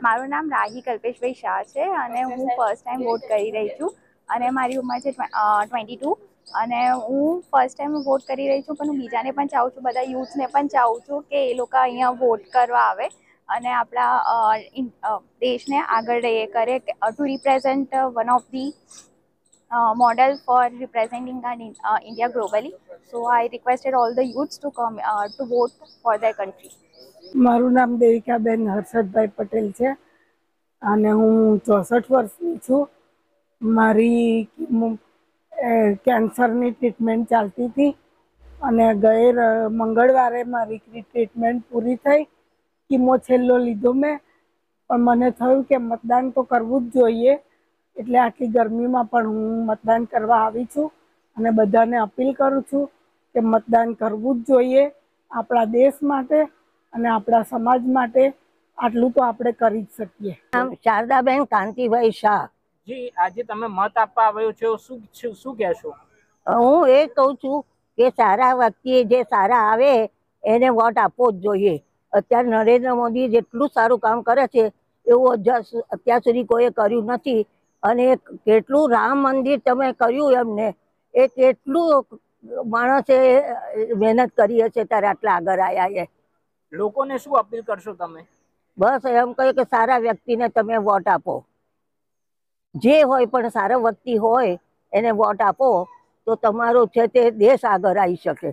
મારું નામ રાહી કલ્પેશભાઈ શાહ છે અને હું ફર્સ્ટ ટાઈમ વોટ કરી રહી છું અને મારી ઉંમર છે 22 અને હું ફર્સ્ટ ટાઈમ વોટ કરી રહી છું, પણ હું બીજાને પણ ચાહું છું, બધા યુથને પણ ચાહું છું કે એ લોકો અહીંયા વોટ કરવા આવે અને આપણા દેશને આગળ કરે to represent one of the model for representing India globally. So I requested all the youths to come to vote for their country. મારું નામ દેવિકાબેન હર્ષદભાઈ પટેલ છે અને હું 64 વર્ષની છું. મારી કેન્સરની ટ્રીટમેન્ટ ચાલતી હતી અને મંગળવારે મારી ટ્રીટમેન્ટ પૂરી થઈ. કીમો છેલ્લો લીધો મેં, પણ મને થયું કે મતદાન તો કરવું જ જોઈએ, એટલે આટલી ગરમીમાં પણ હું મતદાન કરવા આવી છું અને બધાને અપીલ કરું છું કે મતદાન કરવું જ જોઈએ આપણા દેશ માટે અને આપણા સમાજ માટે. આટલું તો આપણે કરી જ શકીએ. શારદાબેન કાંતિભાઈ શાહ. જી, આજે તમે મત આપવા આવ્યો છો, શું કહેશો? હું એ કહું છું કે સારા વ્યક્તિ જે સારા આવે એને વોટ આપવો જ જોઈએ. અત્યારે નરેન્દ્ર મોદી જેટલું સારું કામ કરે છે એવું અત્યાર સુધી કોઈએ કર્યું નથી. અને કેટલું રામ મંદિર તમે કર્યું એમને, એ કેટલું માણસે મહેનત કરી હશે ત્યારે આટલા આગળ આવ્યા છે. લોકોને શું અપીલ કરશો તમે? બસ એમ કહ્યું કે સારા વ્યક્તિને તમે વોટ આપો, જે હોય પણ સારો વ્યક્તિ હોય એને વોટ આપો તો તમારો છે તે દેશ આગળ આવી શકે.